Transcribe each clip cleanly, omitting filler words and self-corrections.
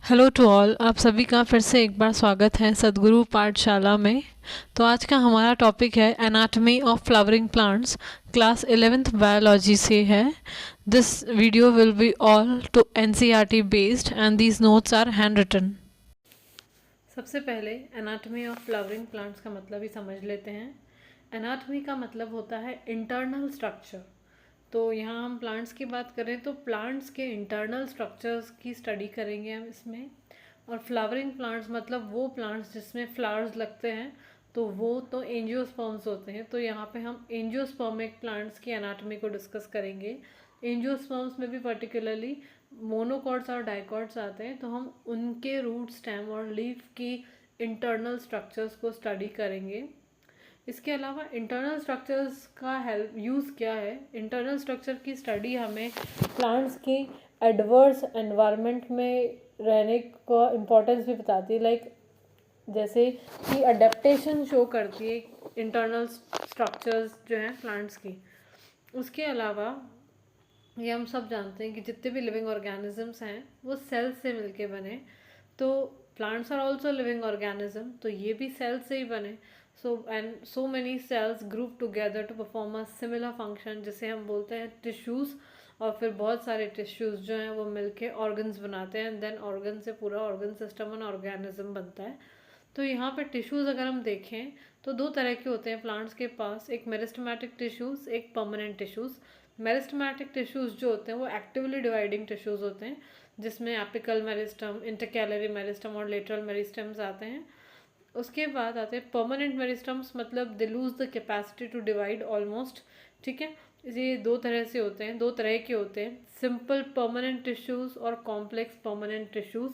Hello to all, आप सभी का फिर से एक बार स्वागत है सद्गुरु पाठशाला में। तो आज का हमारा टॉपिक है anatomy of flowering plants, class 11th biology से है। This video will be all to NCERT based and these notes are handwritten. सबसे पहले एनाटॉमी ऑफ फ्लावरिंग प्लांट्स का मतलब ही समझ लेते हैं। एनाटॉमी का मतलब होता है इंटरनल स्ट्रक्चर। तो यहाँ हम प्लांट्स की बात करें तो प्लांट्स के इंटरनल स्ट्रक्चर्स की स्टडी करेंगे हम इसमें। और फ्लावरिंग प्लांट्स मतलब वो प्लांट्स जिसमें फ्लावर्स लगते हैं, तो वो तो एंजियोस्पर्म्स होते हैं। तो यहाँ पे हम एंजियोस्पर्मिक प्लांट्स की एनाटॉमी को डिस्कस करेंगे। एंजियोस्पर्म्स में भी पर्टिकुलरली मोनोकॉट्स और डाइकॉट्स आते हैं, तो हम उनके रूट, स्टेम और लीफ की इंटरनल स्ट्रक्चर्स को स्टडी करेंगे। इसके अलावा इंटरनल स्ट्रक्चर्स का हेल्प यूज़ क्या है। इंटरनल स्ट्रक्चर की स्टडी हमें प्लांट्स की एडवर्स एनवायरनमेंट में रहने का इम्पोर्टेंस भी बताती है। लाइक जैसे कि अडेप्टेशन शो करती है इंटरनल स्ट्रक्चर्स जो हैं प्लांट्स की। उसके अलावा ये हम सब जानते हैं कि जितने भी लिविंग ऑर्गेनिजम्स हैं वो सेल से मिलके बने। तो plants are also living organism, तो ये भी सेल से ही बने। So many cells group together to perform a similar function, जिसे हम बोलते हैं टिश्यूज़। और फिर बहुत सारे टिश्यूज़ जो हैं वो मिलके ऑर्गन्स बनाते हैं, एंड देन ऑर्गन से पूरा ऑर्गन सिस्टम एंड ऑर्गेनिज्म बनता है। तो यहाँ पे टिश्यूज़ अगर हम देखें तो दो तरह के होते हैं प्लांट्स के पास, एक मेरिस्टेमेटिक टिश्यूज़, एक परमानेंट टिश्यूज़। मेरिस्टेमेटिक टिश्यूज़ जो होते हैं वो एक्टिवली डिवाइडिंग टिश्यूज़ होते हैं, जिसमें एपिकल मेरिस्टम, इंटरकैलरी मेरिस्टम और लेटरल मेरिस्टम्स आते हैं। उसके बाद आते हैं परमानेंट मेरिस्टम्स, मतलब they lose the capacity to divide almost. ठीक है, ये दो तरह से होते हैं, दो तरह के होते हैं, सिंपल परमानेंट टिश्यूज़ और complex permanent tissues.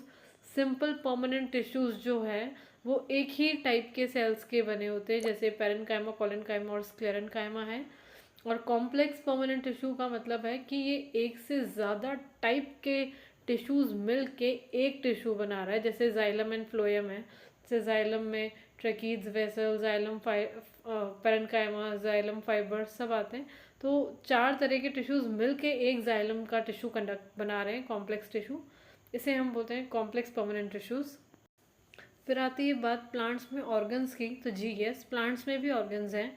Simple permanent tissues जो है वो एक ही टाइप के सेल्स के बने होते हैं, जैसे पेरेन्काइमा, कोलेनकाइमा और स्क्लेरेन्काइमा है। और कॉम्प्लेक्स परमानेंट टिश्यू का मतलब है कि ये एक से ज़्यादा टाइप के टिश्यूज़ मिल के एक टिश्यू बना रहा है। जैसे जाइलम एंड फ्लोएम है, जैसे जाइलम में tracheids, vessel, xylem parenchyma, xylem fibre सब आते हैं। तो चार तरह के टिश्यूज़ मिल के एक जाइलम का टिश्यू कंडक्ट बना रहे हैं, कॉम्प्लेक्स टिश्यू। इसे हम बोलते हैं कॉम्प्लेक्स परमानेंट टिश्यूज़। फिर आती है बात प्लांट्स में ऑर्गन्स की। तो जी यस, प्लांट्स में भी ऑर्गन्स हैं।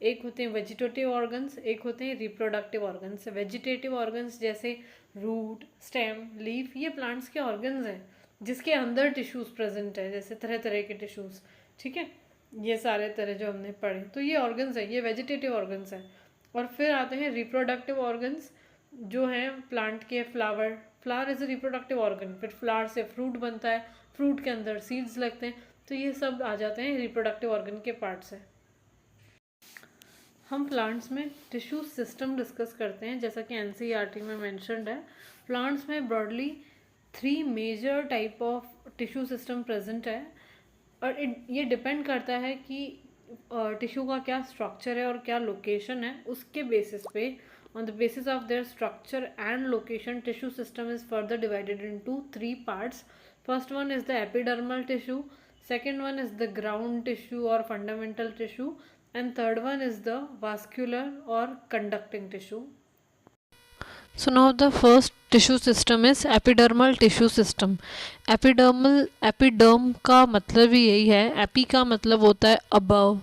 एक होते हैं वेजिटेटिव ऑर्गन्स, एक होते हैं रिप्रोडक्टिव ऑर्गन्स। वेजिटेटिव ऑर्गन्स जैसे रूट, स्टेम, लीफ, ये प्लांट्स के ऑर्गन्स हैं जिसके अंदर टिश्यूज़ प्रेजेंट है, जैसे तरह तरह के टिश्यूज़। ठीक है, ये सारे तरह जो हमने पढ़े, तो ये ऑर्गन्स है, ये वेजिटेटिव ऑर्गन्स हैं। और फिर आते हैं रिप्रोडक्टिव ऑर्गन्स जो हैं प्लांट के। Flower is a reproductive organ. फिर फ्लावर से फ्रूट बनता है, फ्रूट के अंदर सीड्स लगते हैं, तो ये सब आ जाते हैं रिप्रोडक्टिव ऑर्गन के पार्ट्स हैं। हम प्लांट्स में टिश्यू सिस्टम डिस्कस करते हैं, जैसा कि एनसीईआरटी में मेंशन्ड है। प्लांट्स में broadly 3 major type of tissue system present है, और ये डिपेंड करता है कि टिश्यू का क्या स्ट्रक्चर है और क्या लोकेशन है। उसके बेसिस पे, on the basis of their structure and location, tissue system is further divided into 3 parts. First one is the epidermal tissue, second one is the ground tissue or fundamental tissue, and third one is the vascular or conducting tissue. So now the first tissue system is epidermal tissue system. Epiderm का मतलब ही यही है। AP का मतलब होता है above,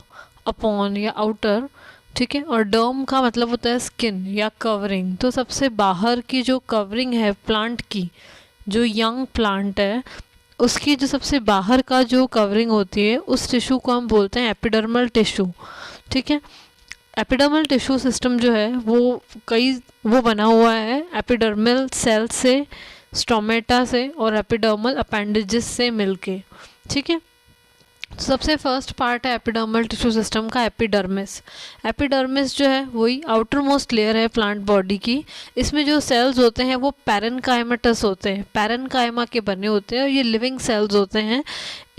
upon या outer. ठीक है, और डर्म का मतलब होता है स्किन या कवरिंग। तो सबसे बाहर की जो कवरिंग है प्लांट की, जो यंग प्लांट है उसकी जो सबसे बाहर का जो कवरिंग होती है, उस टिश्यू को हम बोलते हैं एपिडर्मल टिश्यू। ठीक है, एपिडर्मल टिश्यू सिस्टम जो है वो बना हुआ है एपिडर्मल सेल से, स्टोमेटा से और एपिडर्मल अपेंडेजेस से मिलके। ठीक है, सबसे फर्स्ट पार्ट है एपिडर्मल टिश्यू सिस्टम का एपिडर्मिस। एपिडर्मिस जो है वही आउटर मोस्ट लेयर है प्लांट बॉडी की। इसमें जो सेल्स होते हैं वो पैरेन्काइमेटस होते हैं, पैरेन्काइमा के बने होते हैं, और ये लिविंग सेल्स होते हैं।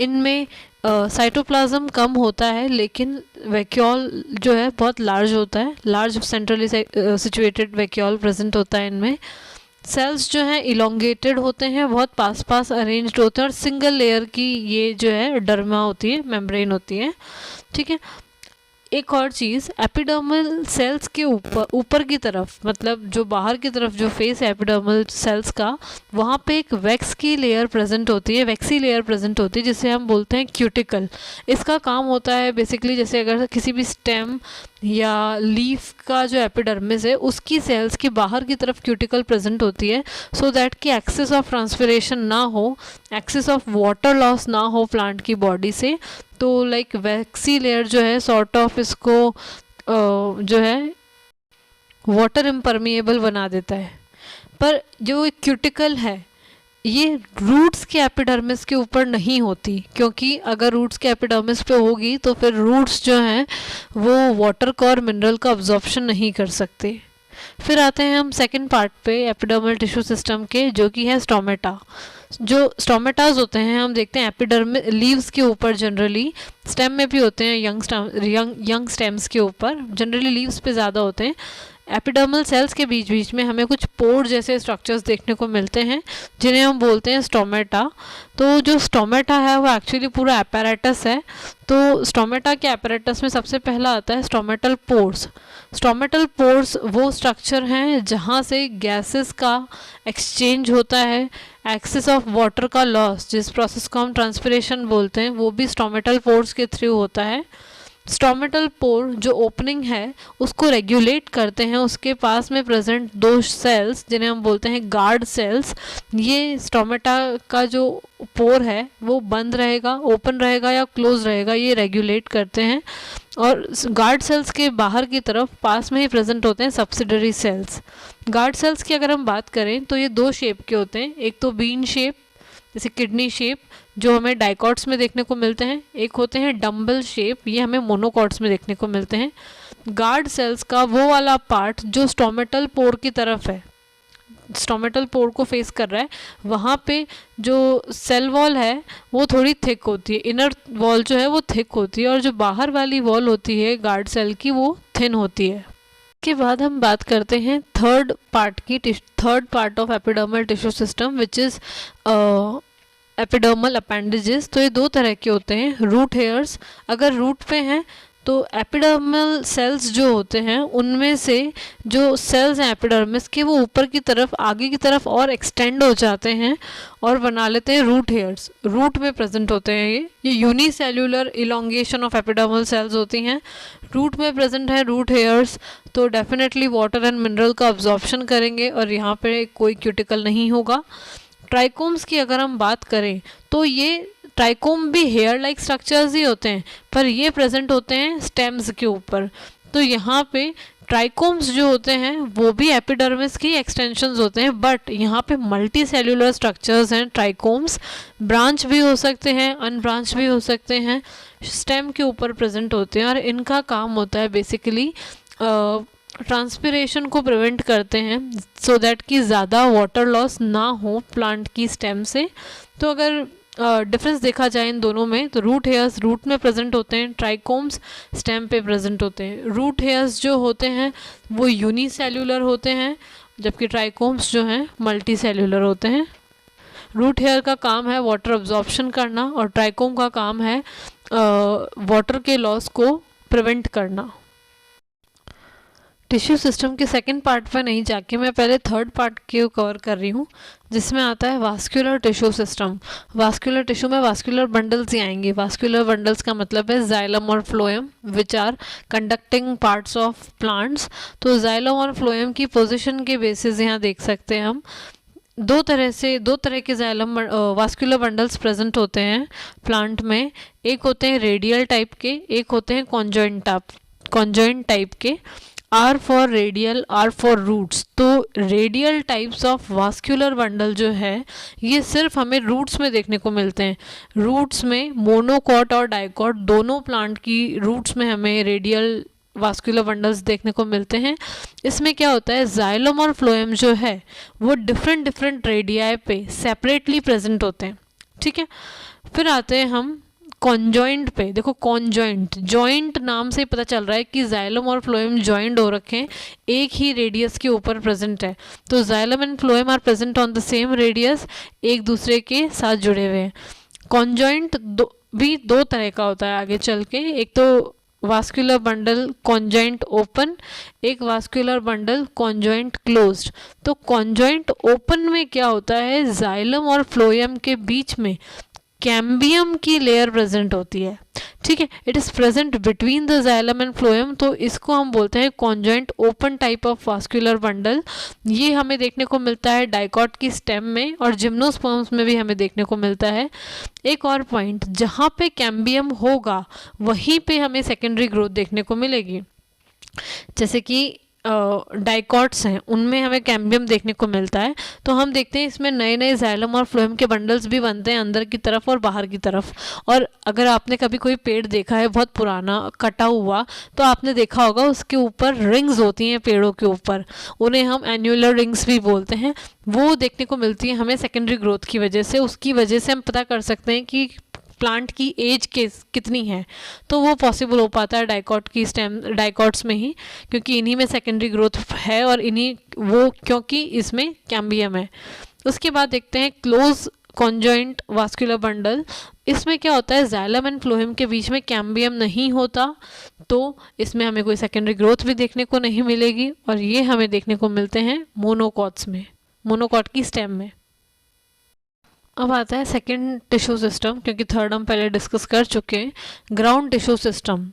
इनमें साइटोप्लाज्म कम होता है, लेकिन वैक्यूल जो है बहुत लार्ज होता है। Large centrally situated vacuole present होता है इनमें। सेल्स जो हैं इलोंगेटेड होते हैं, बहुत पास पास अरेंज्ड होते हैं, और सिंगल लेयर की ये जो है डर्मा होती है, मेम्ब्रेन होती है। ठीक है, एक और चीज़, एपिडर्मल सेल्स के ऊपर की तरफ, मतलब जो बाहर की तरफ जो फेस है एपिडर्मल सेल्स का, वहाँ पे एक वैक्स की लेयर प्रेजेंट होती है, वैक्सी लेयर प्रेजेंट होती है, जिसे हम बोलते हैं क्यूटिकल। इसका काम होता है बेसिकली, जैसे अगर किसी भी स्टेम या लीफ का जो एपिडर्मिस है उसकी सेल्स की बाहर की तरफ क्यूटिकल प्रेजेंट होती है, सो दैट कि एक्सेस ऑफ ट्रांसपिरेशन ना हो, एक्सेस ऑफ वाटर लॉस ना हो प्लांट की बॉडी से। तो लाइक वैक्सी लेयर जो है सॉर्ट ऑफ इसको जो है वाटर इम्परमिएबल बना देता है। पर जो एक क्यूटिकल है ये रूट्स के एपिडर्मिस के ऊपर नहीं होती, क्योंकि अगर रूट्स के एपिडर्मिस पे होगी तो फिर रूट्स जो हैं वो वाटर का और मिनरल का अब्जॉर्प्शन नहीं कर सकते। फिर आते हैं हम सेकंड पार्ट पे एपिडर्मल टिश्यू सिस्टम के, जो कि है स्टोमेटा। जो स्टोमेटाज होते हैं हम देखते हैं एपिडर्मिस लीव्स के ऊपर, जनरली स्टेम में भी होते हैं, यंग स्टेम्स के ऊपर, जनरली लीव्स पे ज़्यादा होते हैं। एपिडर्मल सेल्स के बीच बीच में हमें कुछ पोर जैसे स्ट्रक्चर्स देखने को मिलते हैं, जिन्हें हम बोलते हैं स्टोमेटा। तो जो स्टोमेटा है वो एक्चुअली पूरा एपेरेटस है। तो स्टोमेटा के एपेरेटस में सबसे पहला आता है स्टोमेटल पोर्स। स्टोमेटल पोर्स वो स्ट्रक्चर हैं जहाँ से गैसेस का एक्सचेंज होता है, एक्सेस ऑफ वाटर का लॉस, जिस प्रोसेस को हम ट्रांसपिरेशन बोलते हैं, वो भी स्टोमेटल पोर्स के थ्रू होता है। स्टोमेटल पोर जो ओपनिंग है उसको रेगुलेट करते हैं उसके पास में प्रेजेंट दो सेल्स, जिन्हें हम बोलते हैं गार्ड सेल्स। ये स्टोमेटा का जो पोर है वो बंद रहेगा, ओपन रहेगा या क्लोज रहेगा, ये रेगुलेट करते हैं। और गार्ड सेल्स के बाहर की तरफ पास में ही प्रेजेंट होते हैं सब्सिडरी सेल्स। गार्ड सेल्स की अगर हम बात करें तो ये दो शेप के होते हैं, एक तो बीन शेप जैसे किडनी शेप जो हमें डाइकॉट्स में देखने को मिलते हैं, एक होते हैं डम्बल शेप, ये हमें मोनोकॉट्स में देखने को मिलते हैं। गार्ड सेल्स का वो वाला पार्ट जो स्टोमेटल पोर की तरफ है, स्टोमेटल पोर को फेस कर रहा है, वहाँ पे जो सेल वॉल है वो थोड़ी थिक होती है, इनर वॉल जो है वो थिक होती है, और जो बाहर वाली वॉल होती है गार्ड सेल की वो थिन होती है। के बाद हम बात करते हैं third part of epidermal tissue system which is epidermal appendages. तो ये दो तरह के होते हैं, रूट हेयर्स। अगर रूट पे हैं तो एपिडर्मल सेल्स जो होते हैं उनमें से जो सेल्स हैं एपिडर्मिस के वो ऊपर की तरफ, आगे की तरफ और एक्सटेंड हो जाते हैं और बना लेते हैं रूट हेयर्स। रूट में प्रेजेंट होते हैं ये unicellular elongation of epidermal cells होती हैं। रूट में प्रेजेंट है रूट हेयर्स, तो डेफिनेटली वाटर एंड मिनरल का अब्जॉर्प्शन करेंगे और यहाँ पे कोई क्यूटिकल नहीं होगा। ट्राइकोम्स की अगर हम बात करें तो ये ट्राइकोम भी हेयर लाइक स्ट्रक्चर्स ही होते हैं, पर ये प्रेजेंट होते हैं स्टेम्स के ऊपर। तो यहाँ पे ट्राइकोम्स जो होते हैं वो भी एपिडर्मिस की एक्सटेंशंस होते हैं, बट यहाँ पे मल्टी सेल्यूलर स्ट्रक्चर्स हैं ट्राइकोम्स। ब्रांच भी हो सकते हैं, अनब्रांच भी हो सकते हैं, स्टेम के ऊपर प्रेजेंट होते हैं, और इनका काम होता है बेसिकली ट्रांसपिरेशन को प्रिवेंट करते हैं सो दैट कि ज़्यादा वाटर लॉस ना हो प्लांट की स्टेम से। तो अगर डिफरेंस देखा जाए इन दोनों में तो रूट हेयर्स रूट में प्रेजेंट होते हैं, ट्राइकोम्स स्टेम पे प्रेजेंट होते हैं। रूट हेयर्स जो होते हैं वो यूनिसेल्यूलर होते हैं, जबकि ट्राइकोम्स जो हैं मल्टी सेल्यूलर होते हैं। रूट हेयर का काम है वाटर अब्जॉर्प्शन करना और ट्राइकोम का काम है वाटर के लॉस को प्रिवेंट करना। टिश्यू सिस्टम के सेकंड पार्ट पर नहीं जाके मैं पहले थर्ड पार्ट को कवर कर रही हूँ, जिसमें आता है vascular tissue system. Vascular tissue में वास्कुलर बंडल्स ही आएंगे। वास्कुलर बंडल्स का मतलब है जाइलम और phloem which are conducting parts of plants. तो जाइलम और फ्लोएम की पोजीशन के बेसिस यहाँ देख सकते हैं हम दो तरह के जाइलम वास्कुलर बंडल्स प्रेजेंट होते हैं प्लांट में। एक होते हैं रेडियल टाइप के, एक होते हैं कॉन्जॉइंट टाइप के। R for radial, R for roots. तो radial types of vascular bundle जो है ये सिर्फ हमें रूट्स में देखने को मिलते हैं। रूट्स में मोनोकॉट और डाइकॉट दोनों प्लांट की रूट्स में हमें रेडियल वास्कुलर बंडल्स देखने को मिलते हैं। इसमें क्या होता है, जाइलम और फ्लोएम जो है वो डिफरेंट रेडियाई पे सेपरेटली प्रेजेंट होते हैं। ठीक है, फिर आते हैं हम कॉन्जॉइंट पे। देखो जॉइंट नाम से ही पता चल रहा है कि जाइलम और फ्लोएम जॉइंट हो रखे हैं, एक ही रेडियस के ऊपर प्रेजेंट है। तो xylem and phloem are present on the same radius, एक दूसरे के साथ जुड़े हुए हैं। कॉन्जॉइंट भी दो तरह का होता है आगे चल के। एक तो वास्कुलर बंडल कॉन्जॉइंट ओपन, एक वास्कुलर बंडल कॉन्जॉइंट क्लोज्ड। तो कॉन्जॉइंट ओपन में क्या होता है, जाइलम और फ्लोएम के बीच में कैम्बियम की लेयर प्रेजेंट होती है, ठीक है, it is present between the xylem and phloem, तो इसको हम बोलते हैं conjoint open type of vascular bundle. ये हमें देखने को मिलता है डाइकॉट की स्टेम में और जिम्नोस्पर्म्स में भी हमें देखने को मिलता है। एक और पॉइंट, जहाँ पे कैम्बियम होगा वहीं पे हमें सेकेंडरी ग्रोथ देखने को मिलेगी। जैसे कि डाइकॉट्स हैं उनमें हमें कैम्बियम देखने को मिलता है, तो हम देखते हैं इसमें नए नए जाइलम और फ्लोएम के बंडल्स भी बनते हैं अंदर की तरफ और बाहर की तरफ। और अगर आपने कभी कोई पेड़ देखा है बहुत पुराना कटा हुआ, तो आपने देखा होगा उसके ऊपर रिंग्स होती हैं पेड़ों के ऊपर, उन्हें हम एन्युलर रिंग्स भी बोलते हैं। वो देखने को मिलती है हमें सेकेंडरी ग्रोथ की वजह से। उसकी वजह से हम पता कर सकते हैं कि प्लांट की एज कितनी है, तो वो पॉसिबल हो पाता है डाइकॉट की स्टेम, डाइकॉट्स में ही, क्योंकि इन्हीं में सेकेंडरी ग्रोथ है और इन्हीं वो क्योंकि इसमें कैम्बियम है। उसके बाद देखते हैं क्लोज कॉन्जॉइंट वास्कुलर बंडल। इसमें क्या होता है, जाइलम एंड फ्लोएम के बीच में कैम्बियम नहीं होता, तो इसमें हमें कोई सेकेंडरी ग्रोथ भी देखने को नहीं मिलेगी, और ये हमें देखने को मिलते हैं मोनोकॉट्स में, मोनोकॉट की स्टेम में। अब आता है सेकेंड टिश्यू सिस्टम, क्योंकि थर्ड हम पहले डिस्कस कर चुके हैं, ground tissue system.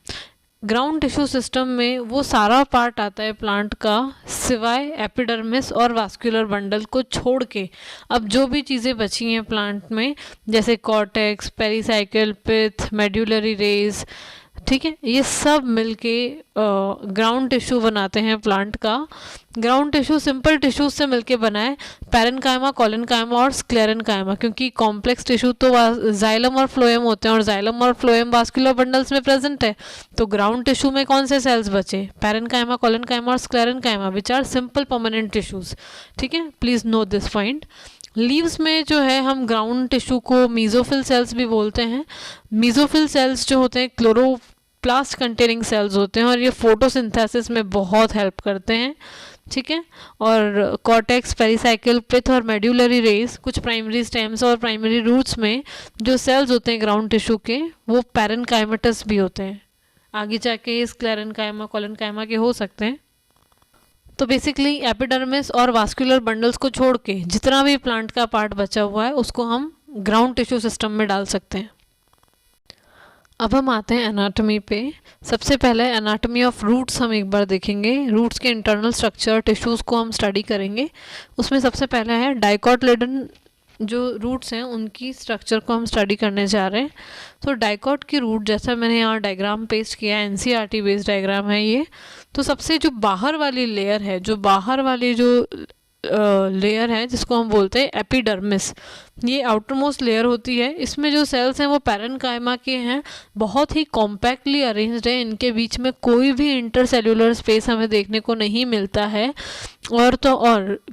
Ground tissue system में वो सारा पार्ट आता है प्लांट का सिवाय एपिडर्मिस और वास्कुलर बंडल को छोड़ के। अब जो भी चीज़ें बची हैं प्लांट में, जैसे कॉर्टेक्स, पेरिसाइकिल, पिथ, मेड्यूलरी रेज, ठीक है, ये सब मिलके ग्राउंड टिश्यू बनाते हैं प्लांट का। ग्राउंड टिश्यू सिंपल टिश्यूज से मिलके बना है, पैरेनकाइमा, कॉलेनकाइमा और स्क्लेरेनकाइमा, क्योंकि कॉम्प्लेक्स टिश्यू तो जाइलम और फ्लोएम होते हैं और जाइलम और फ्लोएम वास्कुलर बंडल्स में प्रेजेंट है। तो ग्राउंड टिश्यू में कौन से सेल्स बचे, पैरेनकाइमा, कॉलेनकाइमा और sclerenchyma, which are simple permanent tissues, ठीक है, please note this point. Leaves में जो है हम ग्राउंड टिश्यू को मीजोफिल सेल्स भी बोलते हैं। मीजोफिल सेल्स जो होते हैं क्लोरोप्लास्ट कंटेनिंग सेल्स होते हैं और ये फोटोसिंथेसिस में बहुत हेल्प करते हैं, ठीक है। और कॉर्टेक्स, पेरिसाइकिल, पिथ और मेड्यूलरी रेस, कुछ प्राइमरी स्टेम्स और प्राइमरी रूट्स में जो सेल्स होते हैं ग्राउंड टिश्यू के, वो पैरेनकाइमेटस भी होते हैं। आगे जाके ये स्क्लेरेनकाइमा, कॉलेनकाइमा के हो सकते हैं। तो बेसिकली एपिडर्मिस और वास्कुलर बंडल्स को छोड़ के जितना भी प्लांट का पार्ट बचा हुआ है उसको हम ग्राउंड टिश्यू सिस्टम में डाल सकते हैं। अब हम आते हैं एनाटॉमी पे। सबसे पहले एनाटॉमी ऑफ रूट्स हम एक बार देखेंगे। रूट्स के इंटरनल स्ट्रक्चर, टिश्यूज़ को हम स्टडी करेंगे। उसमें सबसे पहले है डाइकोटिलेडन, जो रूट्स हैं उनकी स्ट्रक्चर को हम स्टडी करने जा रहे हैं। तो डाइकॉट की रूट, जैसा मैंने यहाँ डायग्राम पेस्ट किया है, एनसीईआरटी बेस्ड डायग्राम है ये। तो सबसे जो बाहर वाली लेयर है, जो बाहर वाली जो लेयर है जिसको हम बोलते हैं एपिडर्मिस, ये आउटर मोस्ट लेयर होती है। इसमें जो सेल्स हैं वो पैरेनकाइमा के हैं, बहुत ही कॉम्पैक्टली अरेंज्ड है, इनके बीच में कोई भी इंटरसेल्यूलर स्पेस हमें देखने को नहीं मिलता है। और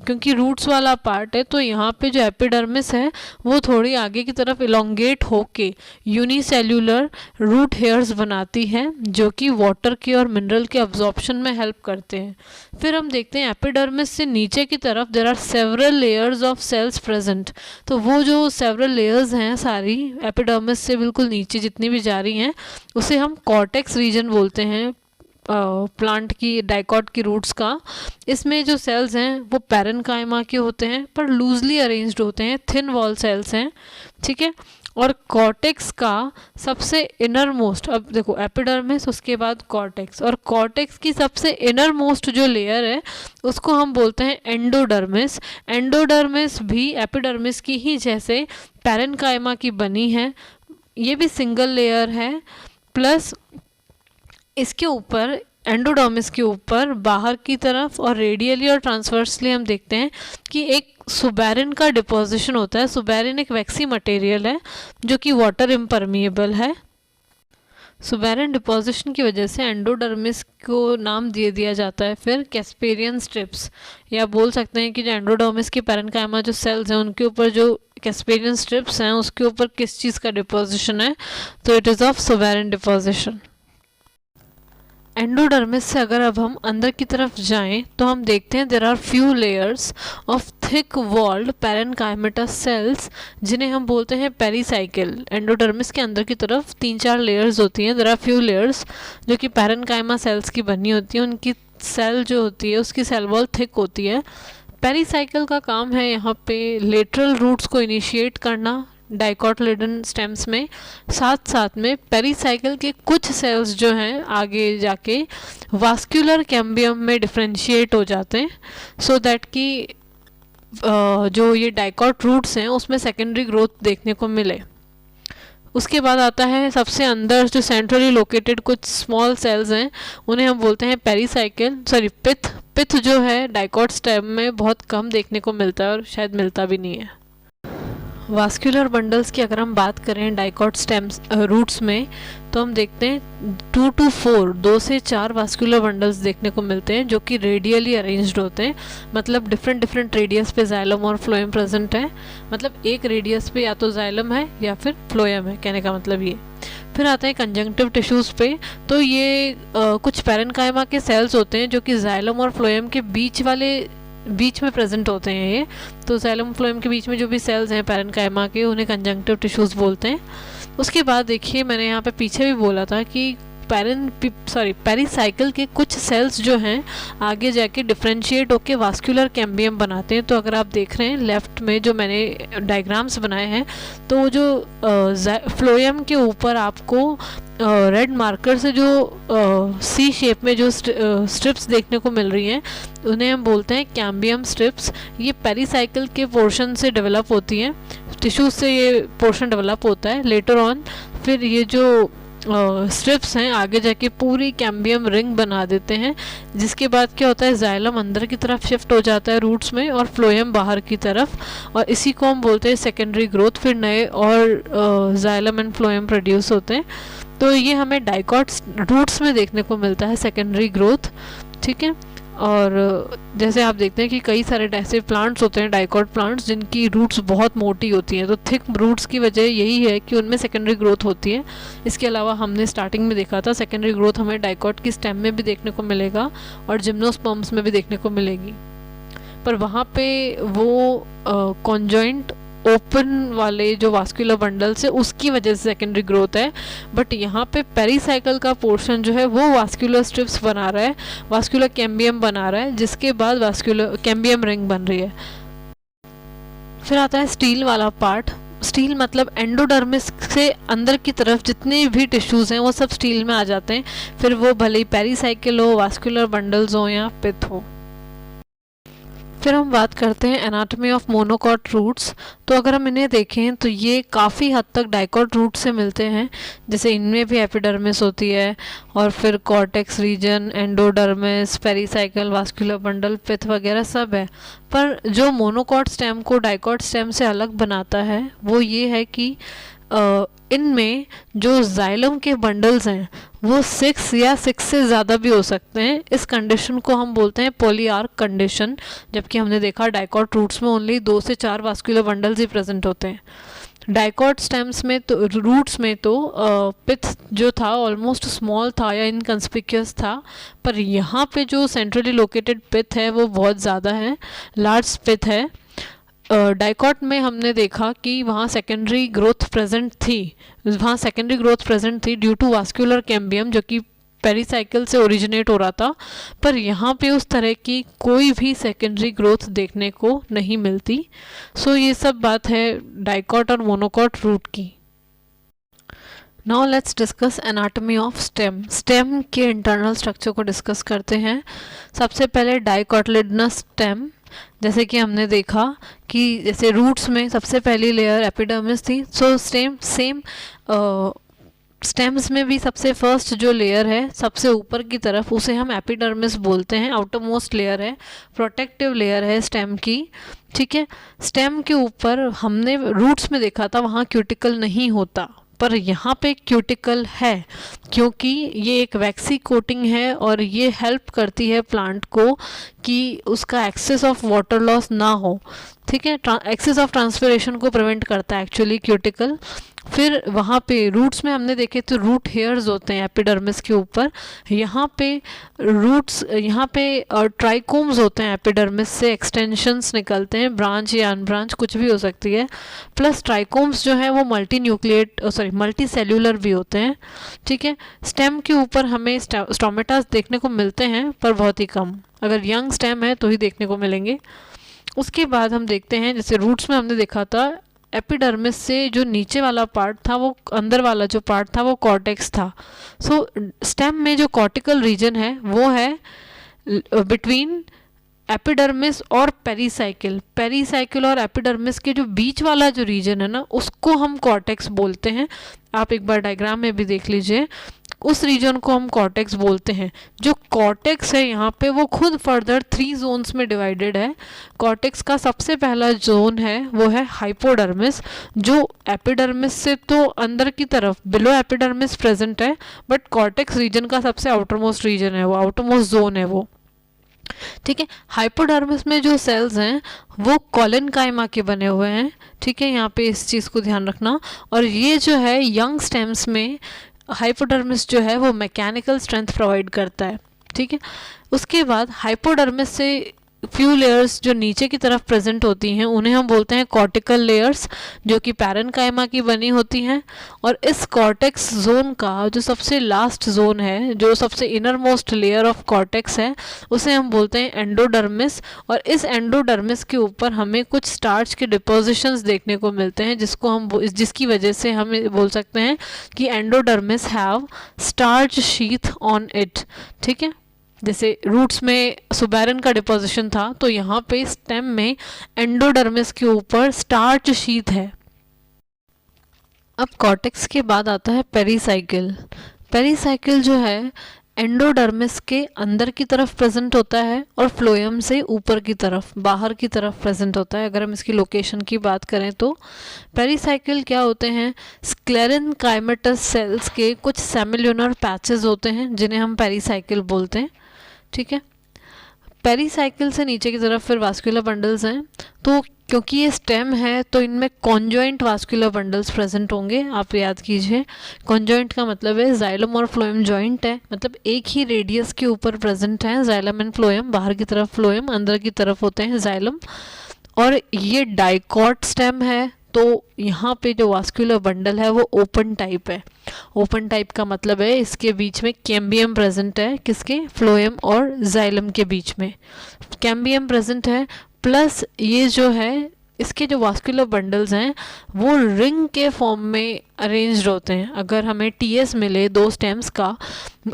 क्योंकि रूट्स वाला पार्ट है तो यहाँ पे जो एपिडर्मिस है वो थोड़ी आगे की तरफ इलोंगेट होके यूनिसेल्यूलर रूट हेयर्स बनाती है, जो कि वाटर के और मिनरल के अब्जॉर्प्शन में हेल्प करते हैं। फिर हम देखते हैं एपिडर्मिस से नीचे की तरफ there are several layers of cells present. तो वो जो सेवरल लेयर्स हैं सारी एपिडर्मिस से बिल्कुल नीचे जितनी भी जा रही हैं, उसे हम कॉर्टेक्स रीजन बोलते हैं प्लांट की, डाइकॉट की रूट्स का। इसमें जो सेल्स हैं वो पैरेनकाइमा के होते हैं पर लूजली अरेंज्ड होते हैं, थिन वॉल सेल्स हैं, ठीक है। और कॉर्टेक्स का सबसे इनर मोस्ट, अब देखो एपिडर्मिस, उसके बाद कॉर्टेक्स, और कॉर्टेक्स की सबसे इनर मोस्ट जो लेयर है उसको हम बोलते हैं एंडोडर्मिस। एंडोडर्मिस भी एपिडर्मिस की ही जैसे पैरेनकाइमा की बनी है, ये भी सिंगल लेयर है। प्लस इसके ऊपर, एंडोडर्मिस के ऊपर बाहर की तरफ और रेडियली और ट्रांसवर्सली हम देखते हैं कि एक सुबेरिन का डिपोजिशन होता है। सुबेरिन एक वैक्सी मटेरियल है जो कि वाटर इम्परमिएबल है। सुबेरिन डिपोजिशन की वजह से एंडोडर्मिस को नाम दे दिया जाता है फिर कैस्पेरियन स्ट्रिप्स, या बोल सकते हैं कि जो एंडोडर्मिस के पैरेनकाइमा जो सेल्स हैं उनके ऊपर जो कैस्पेरियन स्ट्रिप्स हैं उसके ऊपर किस चीज़ का डिपोजिशन है, तो it is of suberin deposition. Endodermis से अगर अब हम अंदर की तरफ जाएं तो हम देखते हैं there are few layers of thick walled parenchymata cells, जिन्हें हम बोलते हैं पेरीसाइकिल। एंडोडर्मिस के अंदर की तरफ 3-4 लेयर्स होती हैं, देयर आर फ्यू लेयर्स, जो कि पैरेनकाइमा सेल्स की बनी होती हैं। उनकी सेल जो होती है उसकी सेल वॉल थिक होती है। पेरीसाइकिल का काम है यहाँ पे लेटरल रूट्स को इनिशिएट करना डाइकोटिलेडन स्टेम्स में। साथ साथ में पेरीसाइकिल के कुछ सेल्स जो हैं आगे जाके वास्कुलर कैम्बियम में डिफरेंशिएट हो जाते हैं, सो दैट कि जो ये डाइकोट रूट्स हैं उसमें सेकेंडरी ग्रोथ देखने को मिले। उसके बाद आता है सबसे अंदर जो सेंट्रली लोकेटेड कुछ स्मॉल सेल्स हैं, उन्हें हम बोलते हैं पिथ। पिथ जो है डाइकोट स्टेम में बहुत कम देखने को मिलता है और शायद मिलता भी नहीं है। वास्कुलर बंडल्स की अगर हम बात करें डाइकोट स्टेम्स रूट्स में, तो हम देखते हैं 2 से 4 वास्कुलर बंडल्स देखने को मिलते हैं, जो कि रेडियली अरेंज्ड होते हैं। मतलब डिफरेंट रेडियस पे जाइलम और फ्लोएम प्रेजेंट है। मतलब एक रेडियस पे या तो जाइलम है या फिर फ्लोएम है, कहने का मतलब ये। फिर आता है कंजंक्टिव टिश्यूज़ पे, तो ये कुछ पैरेनकाइमा के सेल्स होते हैं जो कि जाइलम और फ्लोएम के बीच में प्रेजेंट होते हैं ये। तो जाइलम फ्लोएम के बीच में जो भी सेल्स हैं पैरेनकाइमा के, उन्हें कंजंक्टिव टिश्यूज़ बोलते हैं। उसके बाद देखिए, मैंने यहाँ पे पीछे भी बोला था कि पेरीसाइकिल के कुछ सेल्स जो हैं आगे जाके डिफरेंशिएट होके वास्कुलर कैम्बियम बनाते हैं। तो अगर आप देख रहे हैं लेफ्ट में जो मैंने डायग्राम्स बनाए हैं, तो जो फ्लोएम के ऊपर आपको रेड मार्कर से जो सी शेप में जो स्ट्रिप्स देखने को मिल रही हैं, उन्हें हम बोलते हैं कैम्बियम स्ट्रिप्स। ये पेरीसाइकिल के पोर्शन से डेवलप होती हैं, टिश्यूज से ये पोर्शन डेवलप होता है लेटर ऑन। फिर ये जो स्ट्रिप्स हैं आगे जाके पूरी कैम्बियम रिंग बना देते हैं, जिसके बाद क्या होता है, जाइलम अंदर की तरफ शिफ्ट हो जाता है रूट्स में और फ्लोएम बाहर की तरफ, और इसी को हम बोलते हैं सेकेंडरी ग्रोथ। फिर नए और जाइलम एंड फ्लोएम प्रोड्यूस होते हैं। तो ये हमें डाइकोट रूट्स में देखने को मिलता है सेकेंडरी ग्रोथ, ठीक है। और जैसे आप देखते हैं कि कई सारे ऐसे प्लांट्स होते हैं डाइकोट प्लांट्स जिनकी रूट्स बहुत मोटी होती हैं, तो थिक रूट्स की वजह यही है कि उनमें सेकेंडरी ग्रोथ होती है। इसके अलावा हमने स्टार्टिंग में देखा था सेकेंडरी ग्रोथ हमें डाइकोट की स्टेम में भी देखने को मिलेगा और जिम्नोस्पर्म्स में भी देखने को मिलेगी, पर वहाँ पे वो कॉन्जॉइंट ओपन वाले जो वास्कुलर बंडल्स है उसकी वजह से सेकेंडरी ग्रोथ है। बट यहाँ पे पेरीसाइकिल का पोर्शन जो है वो वास्कुलर स्ट्रिप्स बना रहा है, वास्कुलर कैम्बियम बना रहा है, जिसके बाद वास्कुलर कैम्बियम रिंग बन रही है। फिर आता है स्टील वाला पार्ट। स्टील मतलब एंडोडर्मिस से अंदर की तरफ जितने भी टिश्यूज़ हैं वो सब स्टील में आ जाते हैं, फिर वो भले ही पेरीसाइकिल हो, वास्कुलर बंडल्स हो या पिथ हो। फिर हम बात करते हैं एनाटॉमी ऑफ मोनोकॉट रूट्स। तो अगर हम इन्हें देखें तो ये काफ़ी हद तक डाइकोट रूट से मिलते हैं, जैसे इनमें भी एपिडर्मिस होती है और फिर cortex region, endodermis, pericycle, vascular bundle, pith वगैरह सब है। पर जो मोनोकॉट स्टेम को डाइकोट स्टेम से अलग बनाता है वो ये है कि इनमें जो जाइलम के बंडल्स हैं वो 6 या 6 से ज़्यादा भी हो सकते हैं। इस कंडीशन को हम बोलते हैं पॉलीआर्क कंडीशन, जबकि हमने देखा डाइकोट रूट्स में ओनली 2 से 4 वास्कुलर बंडल्स ही प्रेजेंट होते हैं। डाइकोट स्टेम्स में तो रूट्स में तो पिथ जो था ऑलमोस्ट स्मॉल था या इनकंस्पिक्यूअस था, पर यहाँ पे जो सेंट्रली लोकेटेड पिथ है वो बहुत ज़्यादा है, लार्ज पिथ है। डाइकोट में हमने देखा कि वहाँ सेकेंडरी ग्रोथ प्रेजेंट थी ड्यू टू वास्कुलर कैम्बियम, जो कि पेरीसाइकिल से ओरिजिनेट हो रहा था, पर यहाँ पे उस तरह की कोई भी सेकेंडरी ग्रोथ देखने को नहीं मिलती। सो ये सब बात है डाइकोट और मोनोकॉट रूट की। Now let's discuss anatomy of stem. Stem के इंटरनल स्ट्रक्चर को डिस्कस करते हैं। सबसे पहले डाइकोटिलेडनस स्टेम, जैसे कि हमने देखा कि जैसे रूट्स में सबसे पहली लेयर एपिडर्मिस थी, सो सेम स्टेम्स में भी सबसे फर्स्ट जो लेयर है सबसे ऊपर की तरफ उसे हम एपिडर्मिस बोलते हैं। आउटर मोस्ट लेयर है, प्रोटेक्टिव लेयर है स्टेम की, ठीक है। स्टेम के ऊपर हमने रूट्स में देखा था वहाँ क्यूटिकल नहीं होता, पर यहाँ पे क्यूटिकल है क्योंकि ये एक वैक्सी कोटिंग है और ये हेल्प करती है प्लांट को कि उसका एक्सेस ऑफ वाटर लॉस ना हो, ठीक है। एक्सेस ऑफ ट्रांसपिरेशन को प्रिवेंट करता है एक्चुअली क्यूटिकल। फिर वहाँ पे रूट्स में हमने देखे तो रूट हेयर्स होते हैं एपिडर्मिस के ऊपर, यहाँ पे रूट्स, यहाँ पे ट्राइकोम्स होते हैं, एपिडर्मिस से एक्सटेंशंस निकलते हैं, ब्रांच या अनब्रांच कुछ भी हो सकती है। प्लस ट्राइकोम्स जो है वो मल्टी सेल्यूलर भी होते हैं, ठीक है। स्टेम के ऊपर हमें स्टोमेटास देखने को मिलते हैं पर बहुत ही कम, अगर यंग स्टेम है तो ही देखने को मिलेंगे। उसके बाद हम देखते हैं जैसे रूट्स में हमने देखा था एपिडर्मिस से जो नीचे वाला पार्ट था, वो अंदर वाला जो पार्ट था वो कॉर्टेक्स था। सो स्टेम में जो कॉर्टिकल रीजन है वो है बिटवीन एपिडर्मिस और पेरीसाइकिल और एपिडर्मिस के जो बीच वाला जो रीजन है ना, उसको हम कॉर्टेक्स बोलते हैं। आप एक बार डायग्राम में भी देख लीजिए, उस रीजन को हम कॉर्टेक्स बोलते हैं। जो कॉर्टेक्स है यहाँ पे वो खुद फर्दर 3 जोन्स में डिवाइडेड है। कॉर्टेक्स का सबसे पहला जोन है वो है हाइपोडर्मिस, जो एपिडर्मिस से तो अंदर की तरफ बिलो एपिडर्मिस प्रेजेंट है, बट कॉर्टेक्स रीजन का सबसे आउटरमोस्ट रीजन है वो, आउटरमोस्ट जोन है वो, ठीक है। हाइपोडर्मिस में जो सेल्स हैं वो कॉलेनकाइमा के बने हुए हैं, ठीक है, यहाँ पे इस चीज़ को ध्यान रखना। और ये जो है यंग स्टेम्स में हाइपोडर्मिस जो है वो मैकेनिकल स्ट्रेंथ प्रोवाइड करता है, ठीक है। उसके बाद हाइपोडर्मिस से फ्यू लेयर्स जो नीचे की तरफ प्रेजेंट होती हैं उन्हें हम बोलते हैं कॉर्टिकल लेयर्स, जो कि पैरेनकाइमा की बनी होती हैं। और इस कॉर्टेक्स जोन का जो सबसे लास्ट जोन है, जो सबसे inner most layer of cortex है, उसे हम बोलते हैं एंडोडर्मिस। और इस एंडोडर्मिस के ऊपर हमें कुछ स्टार्च के डिपोजिशंस देखने को मिलते हैं, जिसकी वजह से हम बोल सकते हैं कि endodermis have starch sheath on it, ठीक है। जैसे रूट्स में सुबैरन का डिपोजिशन था, तो यहाँ पे स्टेम में एंडोडर्मिस के ऊपर स्टार्च शीथ है। अब कॉर्टेक्स के बाद आता है पेरीसाइकिल। पेरीसाइकिल जो है एंडोडर्मिस के अंदर की तरफ प्रेजेंट होता है और फ्लोएम से ऊपर की तरफ, बाहर की तरफ प्रेजेंट होता है। अगर हम इसकी लोकेशन की बात करें तो पेरीसाइकिल क्या होते हैं, स्क्लेरेनकाइमेटस सेल्स के कुछ सेमिल्यूनर पैचेस होते हैं जिन्हें हम पेरीसाइकिल बोलते हैं, ठीक है। पेरीसाइकिल से नीचे की तरफ फिर वास्कुलर बंडल्स हैं, तो क्योंकि ये स्टेम है तो इनमें कॉन्जॉइंट वास्कुलर बंडल्स प्रेजेंट होंगे। आप याद कीजिए, कॉन्जॉइंट का मतलब है जाइलम और फ्लोएम जॉइंट है, मतलब एक ही रेडियस के ऊपर प्रेजेंट है जाइलम एंड फ्लोएम, बाहर की तरफ फ्लोएम, अंदर की तरफ होते हैं जाइलम। और ये डाइकॉट स्टेम है, तो यहाँ पे जो वास्कुलर बंडल है वो ओपन टाइप है। ओपन टाइप का मतलब है इसके बीच में कैम्बियम प्रेजेंट है, किसके, फ्लोएम और जाइलम के बीच में कैम्बियम प्रेजेंट है। प्लस ये जो है इसके जो वास्कुलर बंडल्स हैं वो रिंग के फॉर्म में अरेंज्ड होते हैं। अगर हमें टीएस मिले 2 स्टेम्स का,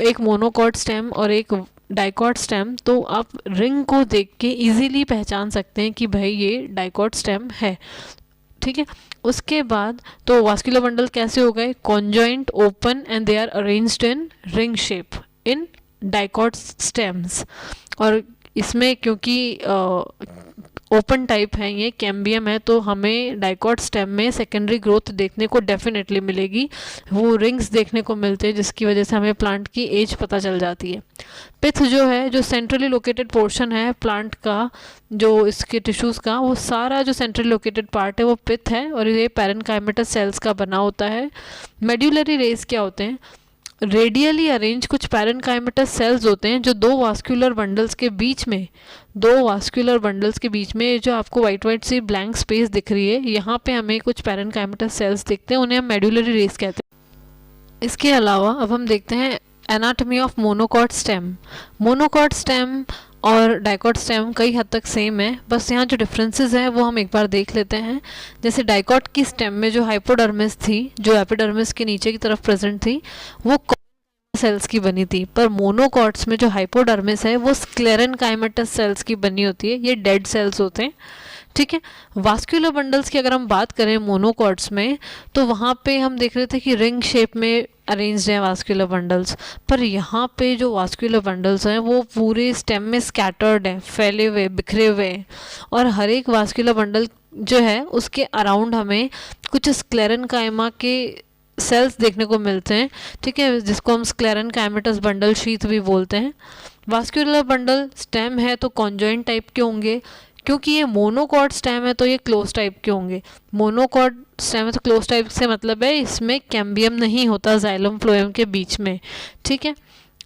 एक मोनोकॉट स्टेम और एक डाइकॉट स्टेम, तो आप रिंग को देख के इजीली पहचान सकते हैं कि भाई ये डाइकॉट स्टेम है, ठीक है। उसके बाद तो वास्कुलर बंडल कैसे हो गए, conjoint, open and they are arranged in ring shape in dicot stems. और इसमें क्योंकि ओपन टाइप है, ये कैम्बियम है, तो हमें डाइकॉट स्टेम में सेकेंडरी ग्रोथ देखने को डेफिनेटली मिलेगी, वो रिंग्स देखने को मिलते हैं, जिसकी वजह से हमें प्लांट की एज पता चल जाती है। पिथ जो है, जो सेंट्रली लोकेटेड पोर्शन है प्लांट का, जो इसके टिश्यूज़ का, वो सारा जो सेंट्रली लोकेटेड पार्ट है वो पिथ है, और ये पैरेनकाइमेटस सेल्स का बना होता है। मेड्यूलरी रेस क्या होते हैं, रेडियली अरेंज कुछ पैरेनकाइमेटस सेल्स होते हैं जो 2 वास्कुलर बंडल्स के बीच में, 2 वास्कुलर बंडल्स के बीच में जो आपको वाइट सी ब्लैंक स्पेस दिख रही है, यहाँ पे हमें कुछ पैरेनकाइमेटस सेल्स दिखते हैं, उन्हें हम मेड्यूलरी रेस कहते हैं। इसके अलावा अब हम देखते हैं anatomy of monocot stem. Monocot stem और डाइकॉट स्टेम कई हद तक सेम है, बस यहाँ जो डिफरेंसेस हैं वो हम एक बार देख लेते हैं। जैसे डाइकॉट की स्टेम में जो हाइपोडर्मिस थी, जो एपिडर्मिस के नीचे की तरफ प्रेजेंट थी, वो सेल्स की बनी थी, पर मोनोकॉट्स में जो हाइपोडर्मिस है वो स्क्लेरेनकाइमेटस सेल्स की बनी होती है, ये डेड सेल्स होते हैं, ठीक है। वास्कुलर बंडल्स की अगर हम बात करें मोनोकॉट्स में, तो वहाँ पे हम देख रहे थे कि रिंग शेप में अरेंज्ड हैं वास्कुलर बंडल्स, पर यहाँ पे जो वास्कुलर बंडल्स हैं वो पूरे स्टेम में स्कैटर्ड हैं, फैले हुए, बिखरे हुए हैं, और हर एक वास्कुलर बंडल जो है उसके अराउंड हमें कुछ स्क्लेरेनकाइमा के सेल्स देखने को मिलते हैं, ठीक है, जिसको हम स्क्लेरेनकाइमेटस बंडल शीथ भी बोलते हैं। वास्कुलर बंडल स्टेम है तो कॉन्जॉइंट टाइप के होंगे, क्योंकि ये मोनोकॉट स्टेम है तो ये क्लोज टाइप के होंगे। मोनोकॉट स्टेम है तो क्लोज टाइप से मतलब है इसमें कैम्बियम नहीं होता जाइलम फ्लोएम के बीच में, ठीक है।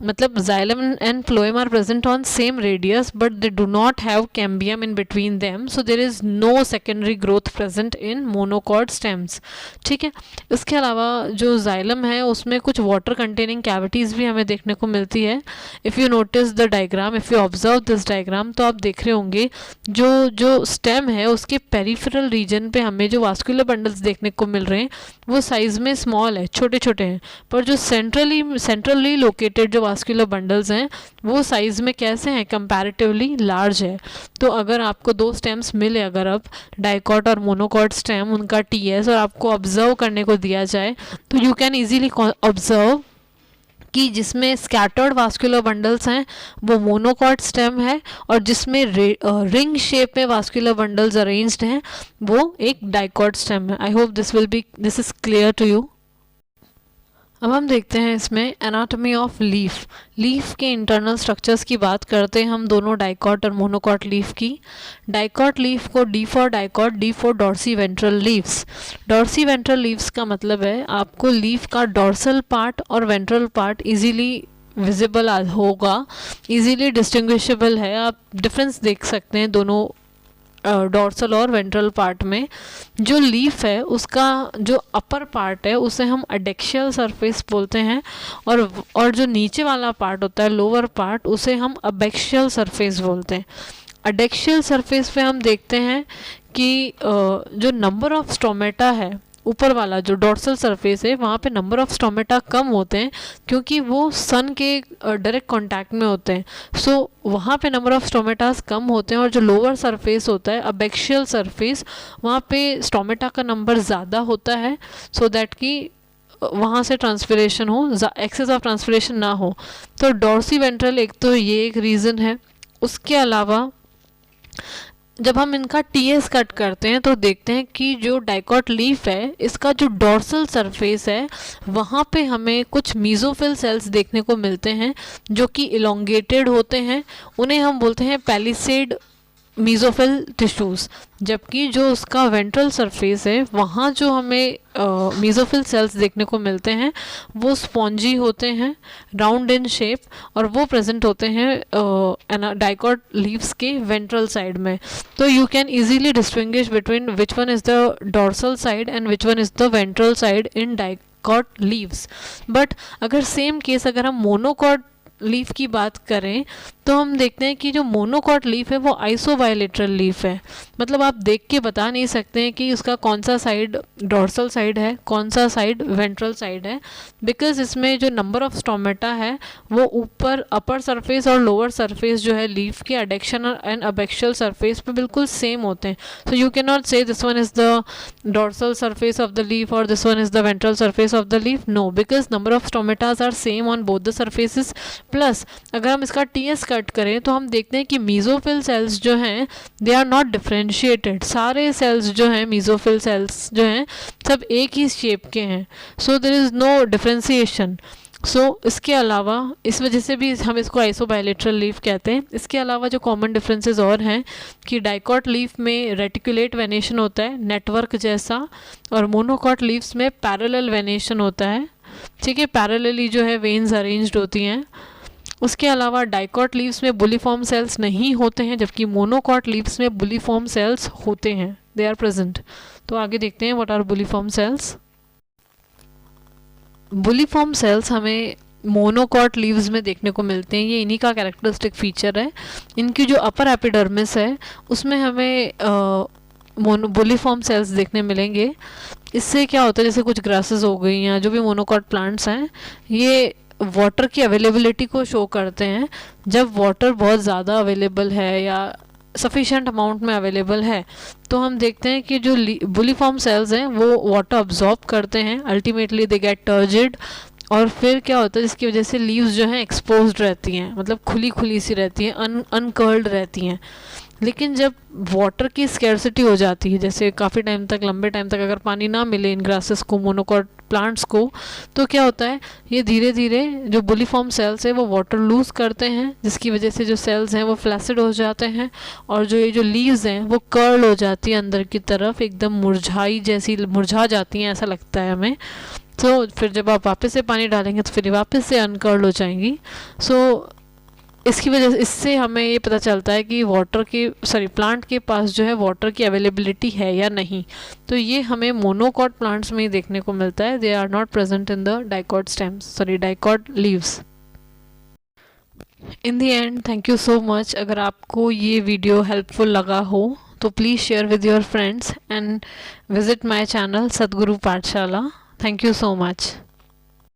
मतलब xylem and phloem are present on same radius but they do not have cambium in between them, so there is no secondary growth present in monocot stems, ठीक है। इसके अलावा जो xylem है उसमें कुछ water containing cavities भी हमें देखने को मिलती है। if you notice the diagram, if you observe this diagram, तो आप देख रहे होंगे जो stem है उसके peripheral region पे हमें जो vascular bundles देखने को मिल रहे हैं वो साइज में स्मॉल है, छोटे छोटे हैं, पर जो सेंट्रली लोकेटेड जो वास्कुलर बंडल्स हैं वो साइज में कैसे हैं, कंपैरेटिवली लार्ज है। तो अगर आपको दो स्टेम्स मिले, अगर अब डाइकॉट और मोनोकॉट स्टेम उनका टीएस और आपको ऑब्जर्व करने को दिया जाए तो यू कैन इजीली ऑब्जर्व कि जिसमें स्कैटर्ड वास्कुलर बंडल्स हैं वो मोनोकॉट स्टेम है और जिसमें रिंग शेप में वास्कुलर बंडल्स अरेंज्ड हैं वो एक डाइकॉट स्टेम है। I hope this is clear to you. अब हम देखते हैं इसमें एनाटॉमी ऑफ लीफ के इंटरनल स्ट्रक्चर्स की बात करते हैं हम दोनों डाइकॉट और मोनोकॉट लीफ की। डाइकॉट लीफ को D for dicot, D for dorsiventral leaves. Dorsiventral leaves का मतलब है आपको लीफ का डॉर्सल पार्ट और वेंट्रल पार्ट इजीली विजिबल होगा, इजीली डिस्टिंग्विशेबल है, आप डिफरेंस देख सकते हैं दोनों डॉर्सल और वेंट्रल पार्ट में। जो लीफ है उसका जो अपर पार्ट है उसे हम अडेक्शियल सरफेस बोलते हैं और जो नीचे वाला पार्ट होता है लोअर पार्ट उसे हम अबेक्शियल सरफेस बोलते हैं। अडेक्शियल सरफेस पे हम देखते हैं कि जो नंबर ऑफ स्टोमेटा है, ऊपर वाला जो डॉर्सल सरफेस है वहाँ पे नंबर ऑफ स्टोमेटा कम होते हैं क्योंकि वो सन के डायरेक्ट कांटेक्ट में होते हैं। सो वहाँ पे नंबर ऑफ स्टोमेटास कम होते हैं और जो लोअर सरफेस होता है अबेक्शियल सरफेस वहाँ पे स्टोमेटा का नंबर ज़्यादा होता है, सो दैट कि वहाँ से ट्रांसपिरेशन हो, एक्सेस ऑफ ट्रांसपिरेशन ना हो। तो डॉर्सी वेंट्रल एक तो ये एक रीज़न है। उसके अलावा जब हम इनका टीएस कट करते हैं तो देखते हैं कि जो डाइकॉट लीफ है इसका जो डॉर्सल सरफेस है वहाँ पे हमें कुछ मीजोफिल सेल्स देखने को मिलते हैं जो कि इलोंगेटेड होते हैं, उन्हें हम बोलते हैं पैलिसेड मीजोफिल टिश्यूज़। जबकि जो उसका वेंट्रल सरफेस है वहाँ जो हमें मीजोफिल सेल्स देखने को मिलते हैं वो स्पॉन्जी होते हैं, राउंड इन शेप, और वो प्रेजेंट होते हैं डाइकॉट लीव्स के वेंट्रल साइड में। तो you can easily distinguish between which one is the dorsal side and which one is the ventral side in dicot leaves. But अगर सेम केस अगर हम मोनोकॉट लीफ की बात करें तो हम देखते हैं कि जो मोनोकॉट लीफ है वो आइसोबायलेटरल लीफ है। मतलब आप देख के बता नहीं सकते हैं कि उसका कौन सा साइड डॉर्सल साइड है, कौन सा साइड वेंट्रल साइड है, बिकॉज इसमें जो नंबर ऑफ स्टोमेटा है वो ऊपर अपर सरफेस और लोअर सरफेस जो है लीफ के अडेक्शन एंड अबेक्शियल सरफेस पे बिल्कुल सेम होते हैं। So you can not say this one is the dorsal surface of the leaf और this one is the ventral surface of the leaf, no, because number of stomatas are same on both the surfaces. Plus अगर हम इसका TS cut करें तो हम देखते हैं कि मीजोफिल सेल्स जो हैं दे आर नॉट डिफरेंशिएटेड। सारे सेल्स जो हैं मीजोफिल सेल्स जो हैं सब एक ही शेप के हैं, so there is no differentiation. So इसके अलावा इस वजह से भी हम इसको आइसोबायलेटरल लीफ कहते हैं। इसके अलावा जो कॉमन डिफरेंसेस और हैं कि डाइकॉट लीफ में रेटिकुलेट वेनेशन होता है नेटवर्क जैसा, और मोनोकॉट लीव्स में पैरेलल वेनेशन होता है, ठीक है, पैरेलली जो है वेन्स अरेंज्ड होती हैं। उसके अलावा डाइकॉट लीव्स में बुलीफॉर्म सेल्स नहीं होते हैं जबकि मोनोकॉट लीव्स में बुलीफॉर्म सेल्स होते हैं, दे आर प्रेजेंट। तो आगे देखते हैं what are bulliform cells. Bulliform cells हमें मोनोकॉट लीव्स में देखने को मिलते हैं, ये इन्हीं का कैरेक्टरिस्टिक फीचर है। इनकी जो अपर एपिडर्मिस है उसमें हमें बुलीफॉर्म सेल्स देखने मिलेंगे। इससे क्या होता है, जैसे कुछ ग्रासेस हो गई या जो भी मोनोकॉट प्लांट्स हैं ये वाटर की अवेलेबिलिटी को शो करते हैं। जब वाटर बहुत ज़्यादा अवेलेबल है या सफिशेंट अमाउंट में अवेलेबल है तो हम देखते हैं कि जो बुलीफॉर्म सेल्स हैं वो वाटर अब्जॉर्ब करते हैं, अल्टीमेटली दे गेट टर्जिड, और फिर क्या होता है जिसकी वजह से लीव्स जो हैं एक्सपोज्ड रहती हैं, मतलब खुली खुली सी रहती हैं, अनकर्ल्ड रहती हैं। लेकिन जब वाटर की स्कैर्सिटी हो जाती है, जैसे काफ़ी टाइम तक, लंबे टाइम तक अगर पानी ना मिले इन ग्रासेस को, मोनोकॉट प्लांट्स को, तो क्या होता है, ये धीरे धीरे जो बुलिफॉर्म सेल्स है वो वाटर लूज़ करते हैं, जिसकी वजह से जो सेल्स हैं वो फ्लैसिड हो जाते हैं, और जो ये जो लीव्स हैं वो कर्ल हो जाती है अंदर की तरफ, एकदम मुरझाई जैसी मुरझा जाती हैं, ऐसा लगता है हमें। तो फिर जब आप वापस से पानी डालेंगे तो फिर ये वापस से अनकर्ल हो जाएंगी। सो इसकी वजह से, इससे हमें ये पता चलता है कि प्लांट के पास जो है वाटर की अवेलेबिलिटी है या नहीं। तो ये हमें मोनोकॉट प्लांट्स में ही देखने को मिलता है। They are not present in the dicot leaves. In the end, thank you so much. अगर आपको ये वीडियो हेल्पफुल लगा हो तो please share with your friends and visit my channel Sadguru Pathshala. Thank you so much.